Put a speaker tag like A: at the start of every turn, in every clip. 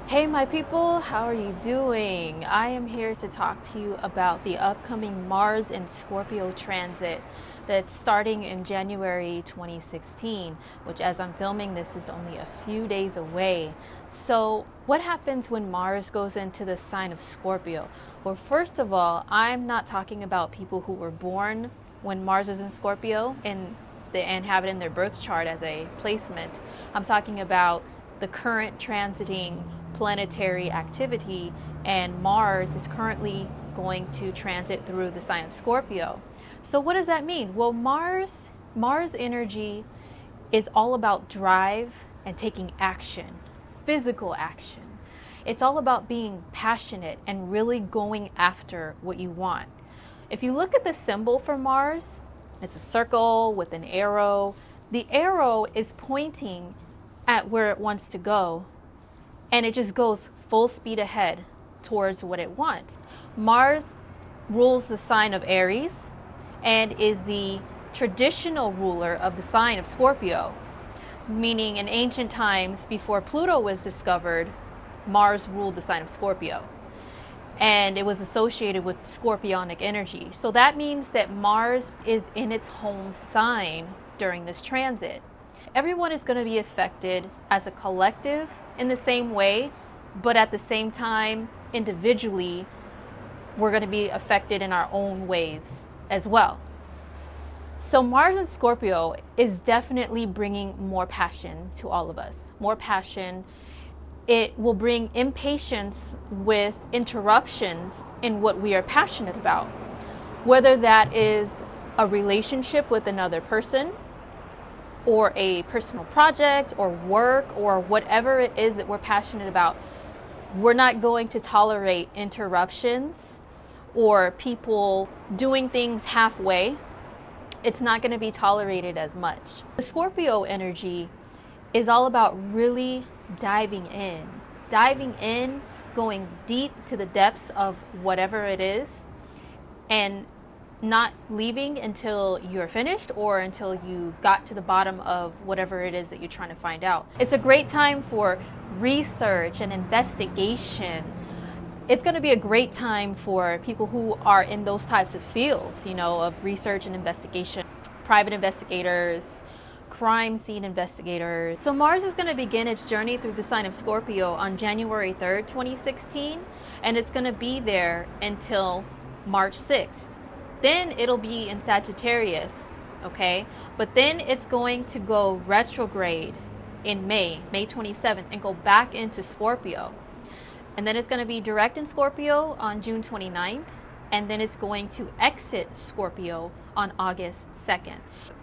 A: Hey my people, how are you doing? I am here to talk to you about the upcoming Mars and Scorpio transit that's starting in January 2016, which as I'm filming this is only a few days away. So what happens when Mars goes into the sign of Scorpio? Well, first of all, I'm not talking about people who were born when Mars is in Scorpio and have it in their birth chart as a placement. I'm talking about the current transiting planetary activity, and Mars is currently going to transit through the sign of Scorpio. So what does that mean? Well, Mars energy is all about drive and taking action, physical action. It's all about being passionate and really going after what you want. If you look at the symbol for Mars, it's a circle with an arrow. The arrow is pointing at where it wants to go, and it just goes full speed ahead towards what it wants. Mars rules the sign of Aries and is the traditional ruler of the sign of Scorpio, meaning in ancient times before Pluto was discovered, Mars ruled the sign of Scorpio, and it was associated with scorpionic energy. So that means that Mars is in its home sign during this transit. Everyone is going to be affected as a collective in the same way, but at the same time, individually, we're going to be affected in our own ways as well. So Mars in Scorpio is definitely bringing more passion to all of us. More passion. It will bring impatience with interruptions in what we are passionate about, whether that is a relationship with another person, or a personal project or work or whatever it is that we're passionate about. We're not going to tolerate interruptions or people doing things halfway. It's not going to be tolerated as much. The Scorpio energy is all about really diving in, going deep to the depths of whatever it is, and not leaving until you're finished or until you got to the bottom of whatever it is that you're trying to find out. It's a great time for research and investigation. It's going to be a great time for people who are in those types of fields, of research and investigation, private investigators, crime scene investigators. So Mars is going to begin its journey through the sign of Scorpio on January 3rd, 2016, and it's going to be there until March 6th. Then it'll be in Sagittarius, okay? But then it's going to go retrograde in May 27th, and go back into Scorpio. And then it's going to be direct in Scorpio on June 29th, and then it's going to exit Scorpio on August 2nd.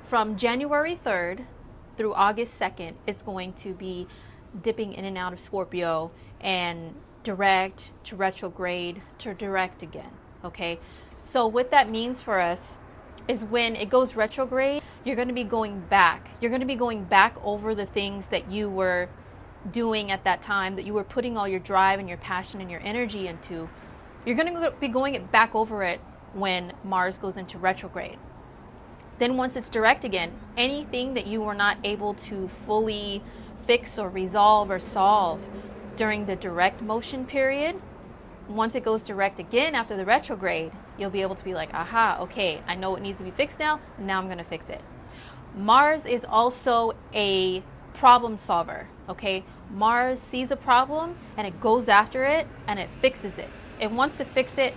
A: From January 3rd through August 2nd, it's going to be dipping in and out of Scorpio and direct to retrograde to direct again, okay? So what that means for us is when it goes retrograde, you're going to be going back. You're going to be going back over the things that you were doing at that time, that you were putting all your drive and your passion and your energy into. You're going to be going back over it when Mars goes into retrograde. Then once it's direct again, anything that you were not able to fully fix or resolve or solve during the direct motion period, once it goes direct again after the retrograde, you'll be able to be like, aha, okay, I know what needs to be fixed now I'm going to fix it. Mars is also a problem solver, okay? Mars sees a problem and it goes after it and it fixes it. It wants to fix it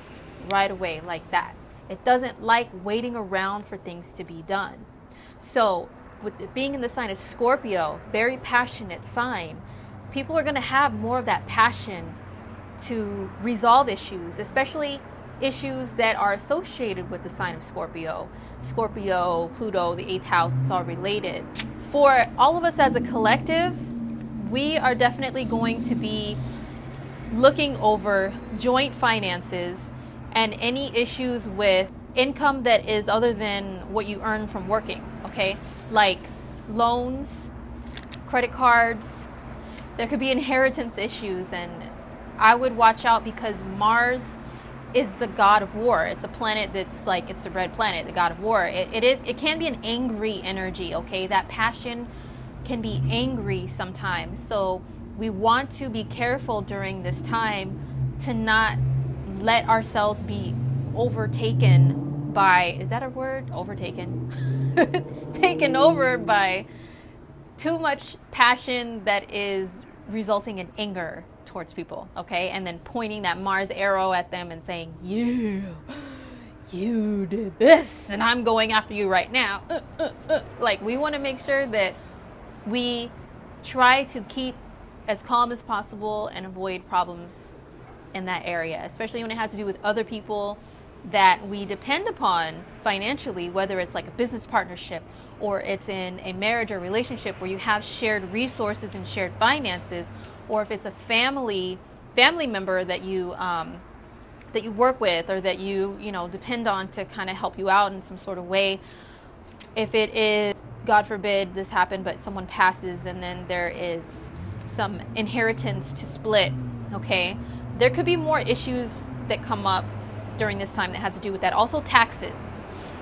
A: right away, like that. It doesn't like waiting around for things to be done. So with it being in the sign of Scorpio, very passionate sign, people are going to have more of that passion to resolve issues, especially issues that are associated with the sign of Scorpio. Scorpio, Pluto, the 8th house, it's all related. For all of us as a collective, we are definitely going to be looking over joint finances and any issues with income that is other than what you earn from working, okay? Like loans, credit cards. There could be inheritance issues, and I would watch out because Mars is the god of war. It's a planet that's like, it's the red planet, the god of war. It can be an angry energy, okay? That passion can be angry sometimes. So We want to be careful during this time to not let ourselves be overtaken by, is that a word? Overtaken? Taken over by too much passion that is resulting in anger towards people, okay? And then pointing that Mars arrow at them and saying, you did this and I'm going after you right now. Like, we want to make sure that we try to keep as calm as possible and avoid problems in that area, especially when it has to do with other people that we depend upon financially, whether it's like a business partnership or it's in a marriage or relationship where you have shared resources and shared finances, or if it's a family member that you work with or that you depend on to kind of help you out in some sort of way. If it is, God forbid this happened, but someone passes and then there is some inheritance to split, okay? There could be more issues that come up during this time that has to do with that. Also taxes.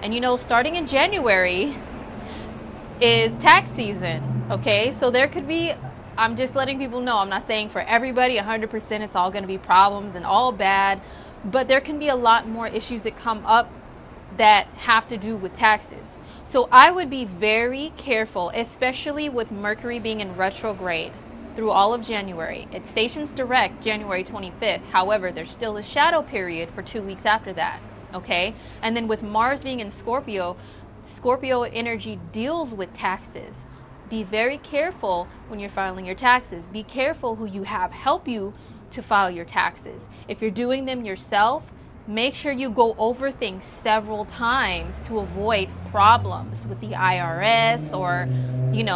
A: And starting in January is tax season, okay? So there could be, I'm just letting people know, I'm not saying for everybody 100% it's all going to be problems and all bad, but there can be a lot more issues that come up that have to do with taxes. So I would be very careful, especially with Mercury being in retrograde through all of January. It stations direct January 25th. However, there's still a shadow period for 2 weeks after that, okay? And then with Mars being in Scorpio, Scorpio energy deals with taxes. Be very careful when you're filing your taxes. Be careful who you have help you to file your taxes. If you're doing them yourself, make sure you go over things several times to avoid problems with the IRS or,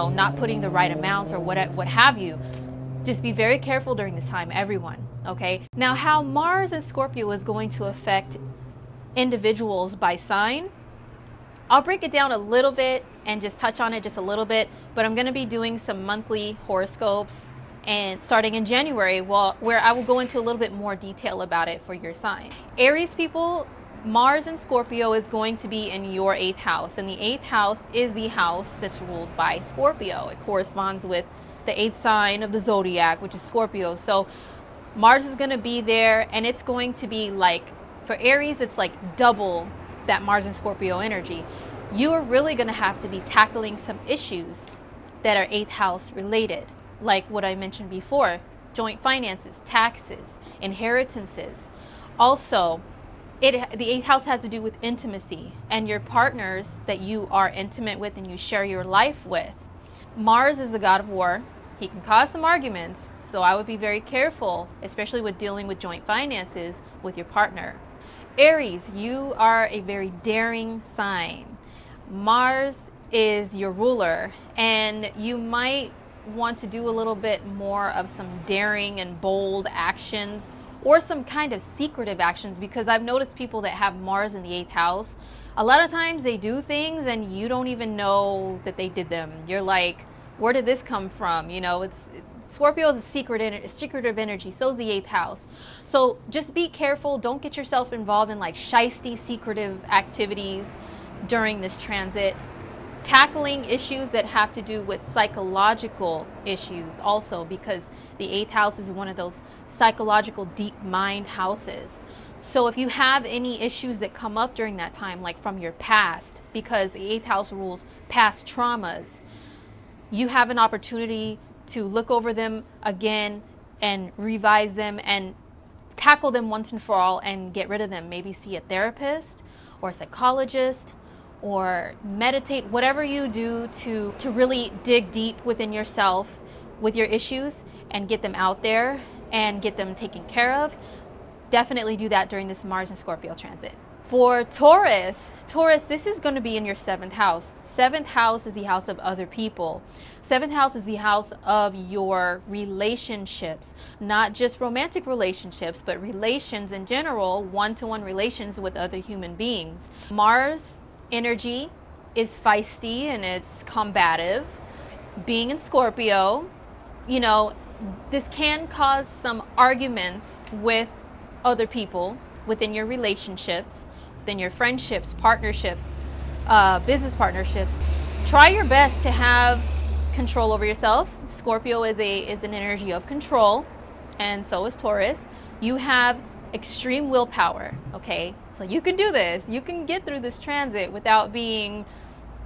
A: not putting the right amounts or what have you. Just be very careful during this time, everyone, okay? Now, how Mars and Scorpio is going to affect individuals by sign, I'll break it down a little bit and just touch on it just a little bit, but I'm going to be doing some monthly horoscopes and starting in January, where I will go into a little bit more detail about it for your sign. Aries people, Mars and Scorpio is going to be in your 8th house, and the 8th house is the house that's ruled by Scorpio. It corresponds with the 8th sign of the zodiac, which is Scorpio. So Mars is going to be there, and it's going to be like, for Aries, it's like double that Mars and Scorpio energy. You are really going to have to be tackling some issues that are 8th house related, like what I mentioned before: joint finances, taxes, inheritances. Also, the 8th house has to do with intimacy and your partners that you are intimate with and you share your life with. Mars is the god of war. He can cause some arguments, so I would be very careful, especially with dealing with joint finances with your partner. Aries, you are a very daring sign. Mars is your ruler, and you might want to do a little bit more of some daring and bold actions or some kind of secretive actions, because I've noticed people that have Mars in the 8th house, a lot of times they do things and you don't even know that they did them. You're like, where did this come from? Scorpio is a secretive energy, so is the 8th house. So just be careful. Don't get yourself involved in like shisty, secretive activities during this transit. Tackling issues that have to do with psychological issues also, because the 8th house is one of those psychological deep mind houses. So if you have any issues that come up during that time, like from your past, because the 8th house rules past traumas, you have an opportunity to look over them again and revise them and tackle them once and for all and get rid of them. Maybe see a therapist or a psychologist, or meditate, whatever you do to really dig deep within yourself with your issues and get them out there and get them taken care of. Definitely do that during this Mars and Scorpio transit. For Taurus, this is going to be in your 7th house. 7th house is the house of other people. 7th house is the house of your relationships, not just romantic relationships, but relations in general, one-to-one relations with other human beings. Mars energy is feisty and it's combative. Being in Scorpio, this can cause some arguments with other people within your relationships, within your friendships, partnerships, business partnerships. Try your best to have control over yourself. Scorpio is an energy of control, and so is Taurus. You have extreme willpower, okay? So you can do this. You can get through this transit without being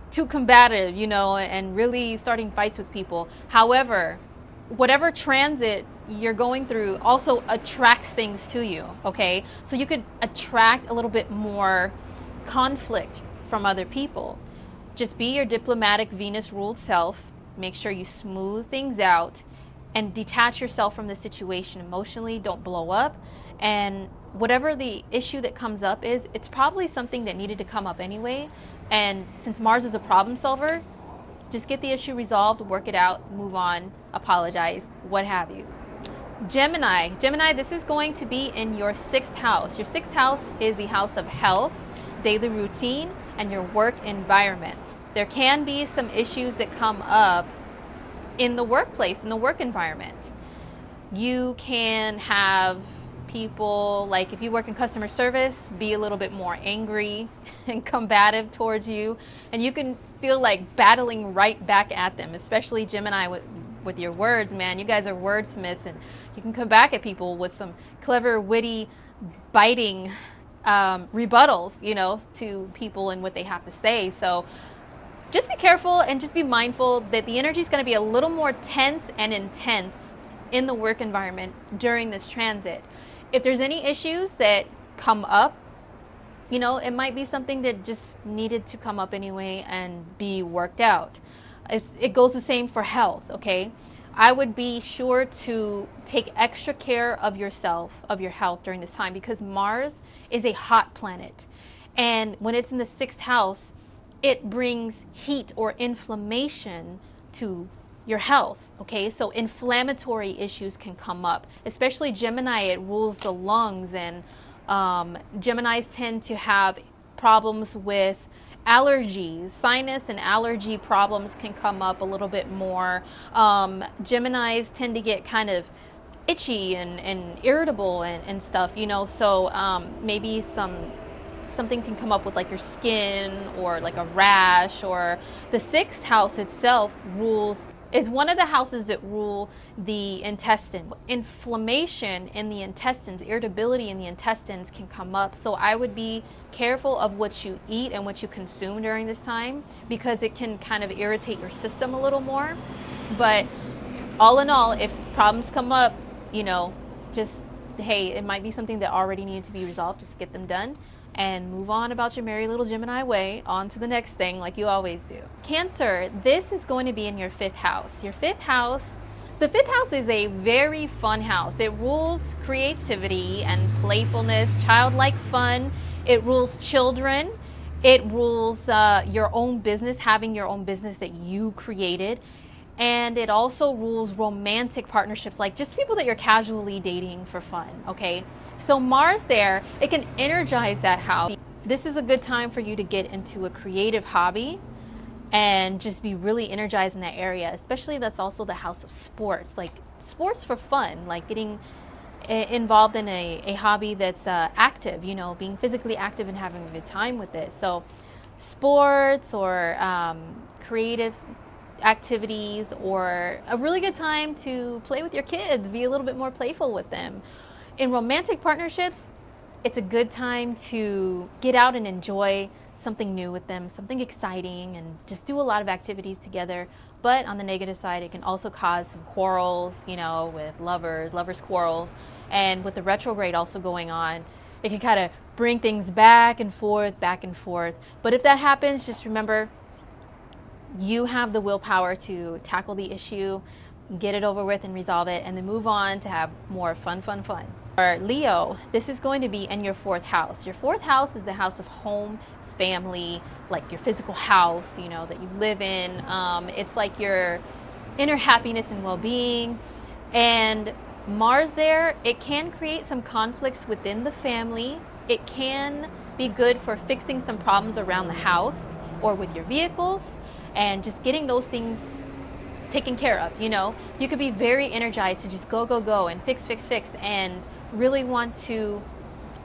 A: too combative, you know, and really starting fights with people. However, whatever transit you're going through also attracts things to you, okay? So you could attract a little bit more conflict from other people. Just be your diplomatic Venus-ruled self. Make sure you smooth things out and detach yourself from the situation emotionally. Don't blow up. And whatever the issue that comes up is, it's probably something that needed to come up anyway. And since Mars is a problem solver, just get the issue resolved, work it out, move on, apologize, what have you. Gemini, this is going to be in your 6th house. Your 6th house is the house of health, daily routine, and your work environment. There can be some issues that come up in the workplace, in the work environment. You can have people, like if you work in customer service, be a little bit more angry and combative towards you, and you can feel like battling right back at them, especially Gemini with your words, man. You guys are wordsmiths, and you can come back at people with some clever, witty, biting rebuttals, you know, to people and what they have to say. So just be careful and just be mindful that the energy is going to be a little more tense and intense in the work environment during this transit. If there's any issues that come up, you know, it might be something that just needed to come up anyway and be worked out. It goes the same for health, okay? I would be sure to take extra care of yourself, of your health during this time, because Mars is a hot planet. And when it's in the 6th house, it brings heat or inflammation to your health, okay? So inflammatory issues can come up, especially Gemini. It rules the lungs, and Geminis tend to have problems with allergies. Sinus and allergy problems can come up a little bit more. Geminis tend to get kind of itchy and irritable and stuff, you know, so maybe something can come up with like your skin or like a rash. Or the 6th house itself is one of the houses that rule the intestine. Inflammation in the intestines, irritability in the intestines can come up. So I would be careful of what you eat and what you consume during this time, because it can kind of irritate your system a little more. But all in all, if problems come up, you know, just, hey, it might be something that already needed to be resolved. Just get them done and move on about your merry little Gemini way, on to the next thing like you always do. Cancer, this is going to be in your 5th house. Your 5th house, the 5th house is a very fun house. It rules creativity and playfulness, childlike fun. It rules children. It rules your own business, having your own business that you created. And it also rules romantic partnerships, like just people that you're casually dating for fun, okay? So Mars there, it can energize that house. This is a good time for you to get into a creative hobby and just be really energized in that area. Especially, that's also the house of sports, like sports for fun, like getting involved in a hobby that's active, you know, being physically active and having a good time with it. So sports or creative activities, or a really good time to play with your kids, be a little bit more playful with them. In romantic partnerships, it's a good time to get out and enjoy something new with them, something exciting, and just do a lot of activities together. But on the negative side, it can also cause some quarrels, you know, with lovers quarrels. And with the retrograde also going on, it can kind of bring things back and forth. But if that happens, just remember, you have the willpower to tackle the issue, get it over with and resolve it, and then move on to have more fun. For Leo, this is going to be in your 4th house. Your 4th house is the house of home, family, like your physical house, you know, that you live in. It's like your inner happiness and well-being. And Mars there, it can create some conflicts within the family. It can be good for fixing some problems around the house or with your vehicles, and just getting those things taken care of. You know, you could be very energized to just go and fix, and really want to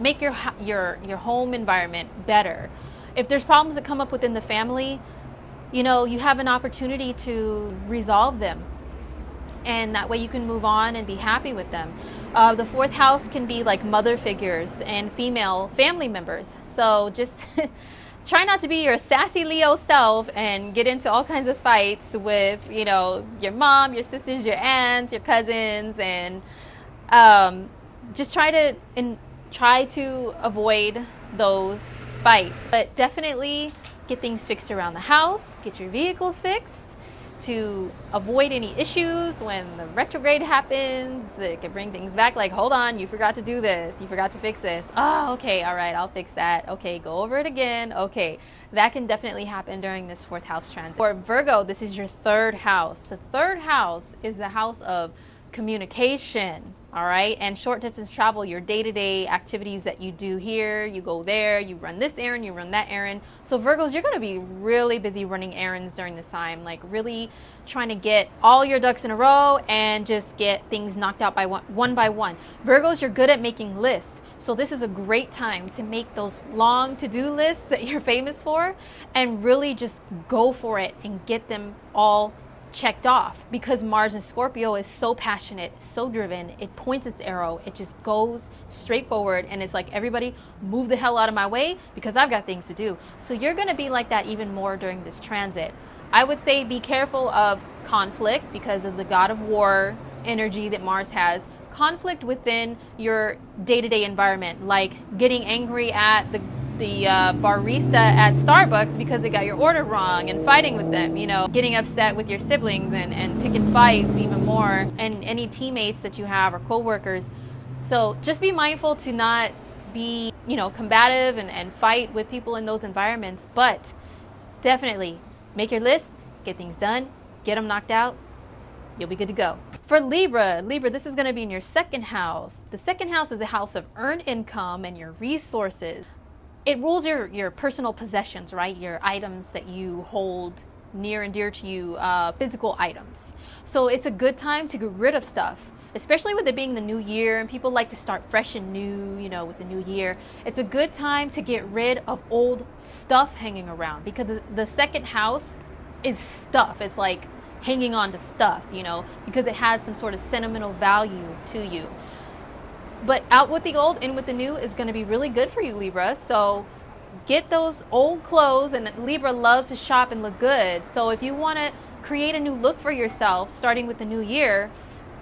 A: make your home environment better. If there's problems that come up within the family, you know, you have an opportunity to resolve them and that way you can move on and be happy with them. The fourth house can be like mother figures and female family members. So just try not to be your sassy Leo self and get into all kinds of fights with, you know, your mom, your sisters, your aunts, your cousins, and just try to avoid those fights. But definitely get things fixed around the house, get your vehicles fixed to avoid any issues when the retrograde happens. It can bring things back, like, hold on, you forgot to do this, you forgot to fix this. Oh, okay, all right, I'll fix that. Okay, go over it again. Okay, that can definitely happen during this fourth house transit. For Virgo, this is your third house. The third house is the house of communication, all right, and short distance travel, your day-to-day activities that you do here, you go there, you run this errand, you run that errand. So Virgos, you're going to be really busy running errands during this time, like really trying to get all your ducks in a row and just get things knocked out by one by one. Virgos, you're good at making lists. So this is a great time to make those long to-do lists that you're famous for and really just go for it and get them all checked off, because Mars in Scorpio is so passionate, so driven. It points its arrow, it just goes straight forward, and it's like, everybody move the hell out of my way because I've got things to do. So you're going to be like that even more during this transit. I would say be careful of conflict because of the God of War energy that Mars has. Conflict within your day-to-day environment, like getting angry at the barista at Starbucks because they got your order wrong and fighting with them, you know, getting upset with your siblings and picking fights even more, and any teammates that you have or co-workers. So just be mindful to not be, you know, combative and fight with people in those environments, but definitely make your list, get things done, get them knocked out, you'll be good to go. For Libra, this is going to be in your second house. The second house is a house of earned income and your resources. It rules your personal possessions, right? Your items that you hold near and dear to you, physical items. So it's a good time to get rid of stuff, especially with it being the new year and people like to start fresh and new, you know, with the new year. It's a good time to get rid of old stuff hanging around, because the second house is stuff. It's like hanging on to stuff, you know, because it has some sort of sentimental value to you. But out with the old, in with the new is going to be really good for you, Libra. So get those old clothes, and Libra loves to shop and look good. So if you want to create a new look for yourself, starting with the new year,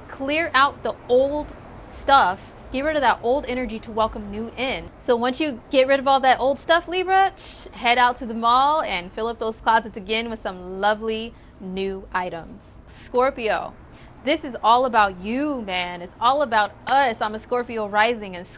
A: clear out the old stuff, get rid of that old energy to welcome new in. So once you get rid of all that old stuff, Libra, head out to the mall and fill up those closets again with some lovely new items. Scorpio. This is all about you, man. It's all about us. I'm a Scorpio rising, and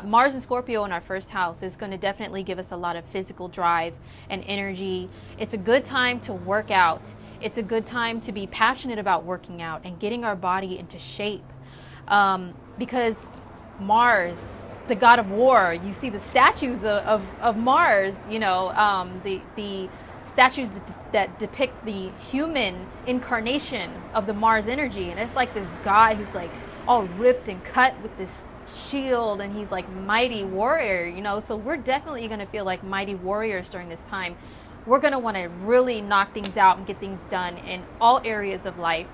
A: Mars and Scorpio in our first house is going to definitely give us a lot of physical drive and energy. It's a good time to work out. It's a good time to be passionate about working out and getting our body into shape. Because Mars, the god of war, you see the statues of Mars, you know, the statues that depict the human incarnation of the Mars energy, and it's like this guy who's like all ripped and cut with this shield, and he's like mighty warrior, you know. So we're definitely going to feel like mighty warriors during this time. We're going to want to really knock things out and get things done in all areas of life.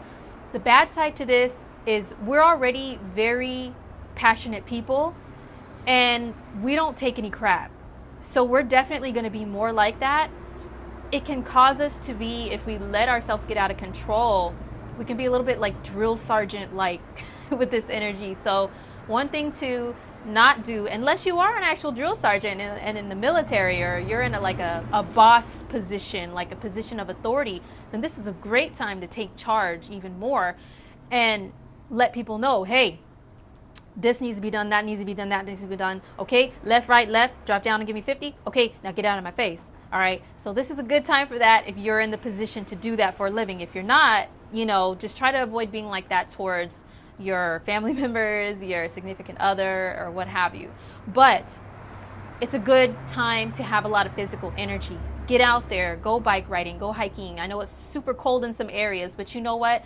A: The bad side to this is we're already very passionate people and we don't take any crap. So we're definitely going to be more like that. It can cause us to be, if we let ourselves get out of control, we can be a little bit like drill sergeant like with this energy. So one thing to not do, unless you are an actual drill sergeant and in the military, or you're in a boss position, like a position of authority, then this is a great time to take charge even more and let people know, hey, this needs to be done, that needs to be done, that needs to be done. Okay, left, right, left, drop down and give me 50. Okay, now get out of my face. All right, so this is a good time for that if you're in the position to do that for a living. If you're not, you know, just try to avoid being like that towards your family members, your significant other, or what have you. But it's a good time to have a lot of physical energy. Get out there, go bike riding, go hiking. I know it's super cold in some areas, but you know what?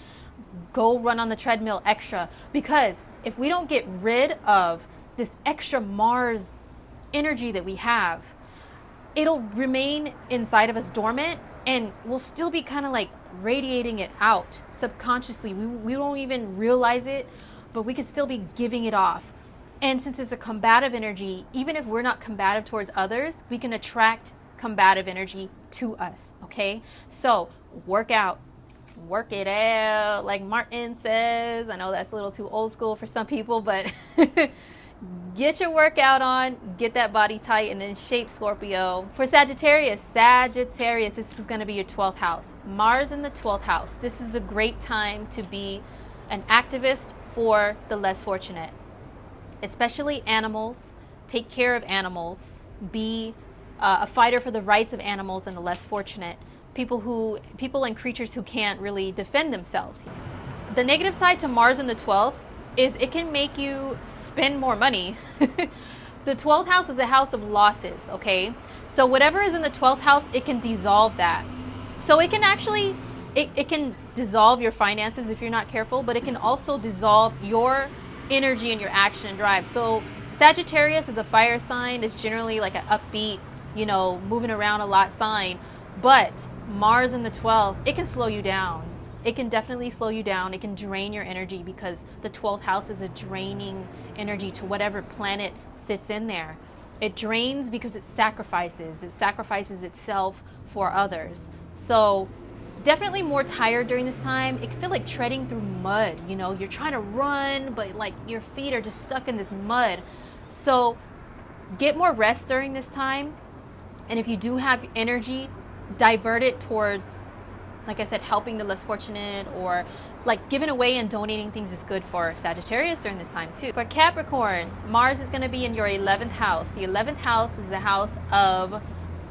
A: Go run on the treadmill extra, because if we don't get rid of this extra Mars energy that we have, it'll remain inside of us dormant, and we'll still be kind of like radiating it out. subconsciously. We don't even realize it, but we could still be giving it off. And since it's a combative energy, even if we're not combative towards others, we can attract combative energy to us, okay? So work out, work it out, like Martin says. I know that's a little too old school for some people, but get your workout on, get that body tight and in shape, Scorpio. For Sagittarius, this is going to be your 12th house. Mars in the 12th house. This is a great time to be an activist for the less fortunate, especially animals. Take care of animals. Be a fighter for the rights of animals and the less fortunate. People and creatures who can't really defend themselves. The negative side to Mars in the 12th is it can make you spend more money. The 12th house is a house of losses, okay? So whatever is in the 12th house, it can dissolve that. So it can actually, it can dissolve your finances if you're not careful, but it can also dissolve your energy and your action and drive. So Sagittarius is a fire sign. It's generally like an upbeat, you know, moving around a lot sign. But Mars in the 12th, it can slow you down. It can definitely slow you down. It can drain your energy because the 12th house is a draining energy to whatever planet sits in there. It drains because it sacrifices. It sacrifices itself for others. So definitely more tired during this time. It can feel like treading through mud. You know, you're trying to run, but like your feet are just stuck in this mud. So get more rest during this time. And if you do have energy, divert it towards, like I said, helping the less fortunate, or like giving away and donating things is good for Sagittarius during this time too. For Capricorn, Mars is going to be in your 11th house. The 11th house is the house of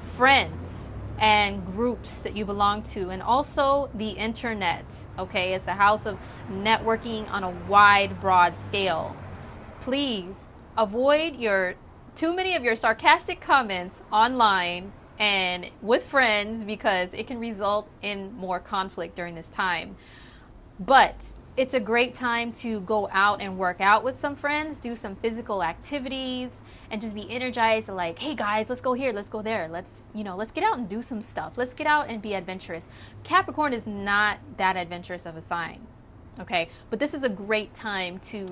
A: friends and groups that you belong to, and also the internet, okay? It's the house of networking on a wide, broad scale. Please avoid too many of your sarcastic comments online and with friends, because it can result in more conflict during this time. But it's a great time to go out and work out with some friends, do some physical activities, and just be energized. Like, hey guys, let's go here, let's go there, let's get out and do some stuff. Let's get out and be adventurous. Capricorn is not that adventurous of a sign, okay? But this is a great time to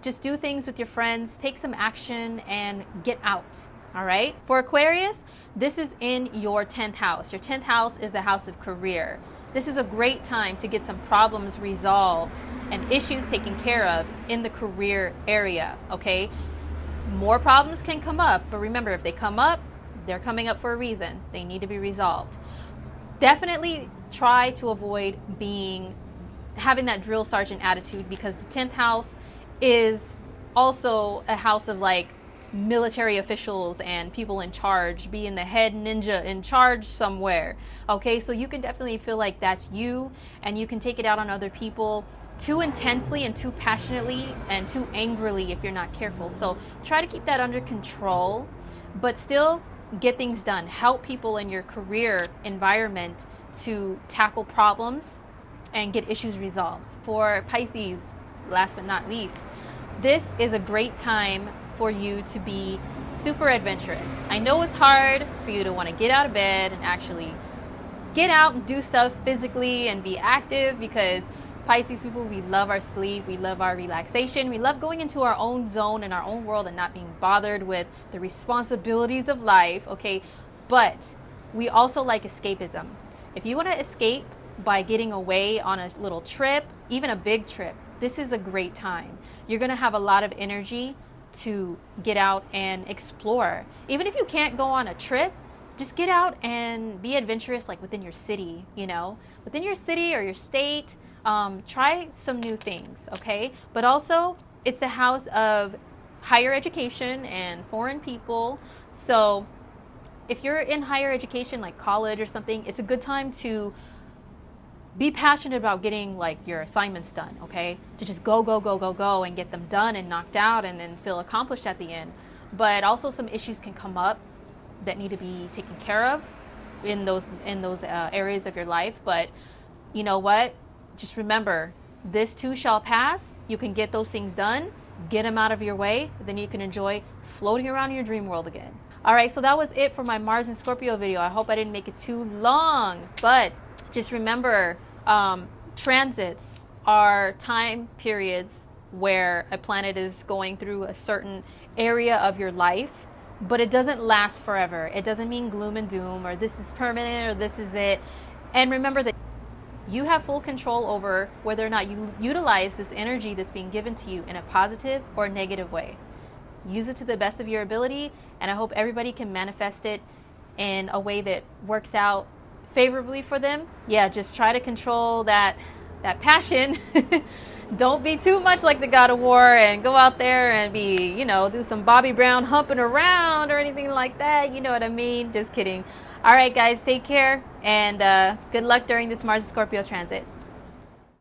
A: just do things with your friends, take some action, and get out. All right. For Aquarius, this is in your 10th house. Your 10th house is the house of career. This is a great time to get some problems resolved and issues taken care of in the career area. Okay. More problems can come up, but remember, if they come up, they're coming up for a reason. They need to be resolved. Definitely try to avoid having that drill sergeant attitude, because the 10th house is also a house of like military officials and people in charge, being the head ninja in charge somewhere. Okay, so you can definitely feel like that's you, and you can take it out on other people too intensely and too passionately and too angrily if you're not careful. So try to keep that under control, but still get things done. Help people in your career environment to tackle problems and get issues resolved. For Pisces, last but not least, this is a great time for you to be super adventurous. I know it's hard for you to want to get out of bed and actually get out and do stuff physically and be active, because Pisces people, we love our sleep, we love our relaxation, we love going into our own zone and our own world and not being bothered with the responsibilities of life, okay? But we also like escapism. If you want to escape by getting away on a little trip, even a big trip, this is a great time. You're going to have a lot of energy to get out and explore. Even if you can't go on a trip, just get out and be adventurous, like within your city, you know, within your city or your state. Try some new things, okay? But also, it's a house of higher education and foreign people. So if you're in higher education, like college or something, it's a good time to be passionate about getting like your assignments done, okay? To just go and get them done and knocked out and then feel accomplished at the end. But also some issues can come up that need to be taken care of in those areas of your life. But you know what? Just remember, this too shall pass. You can get those things done, get them out of your way, then you can enjoy floating around in your dream world again. All right, so that was it for my Mars and Scorpio video. I hope I didn't make it too long, but just remember, Transits are time periods where a planet is going through a certain area of your life, but it doesn't last forever. It doesn't mean gloom and doom, or this is permanent, or this is it. And remember that you have full control over whether or not you utilize this energy that's being given to you in a positive or negative way. Use it to the best of your ability, and I hope everybody can manifest it in a way that works out favorably for them. Yeah, just try to control that passion. Don't be too much like the God of War and go out there and be, you know, do some Bobby Brown humping around or anything like that. You know what I mean? Just kidding. All right, guys, take care, and good luck during this Mars Scorpio transit.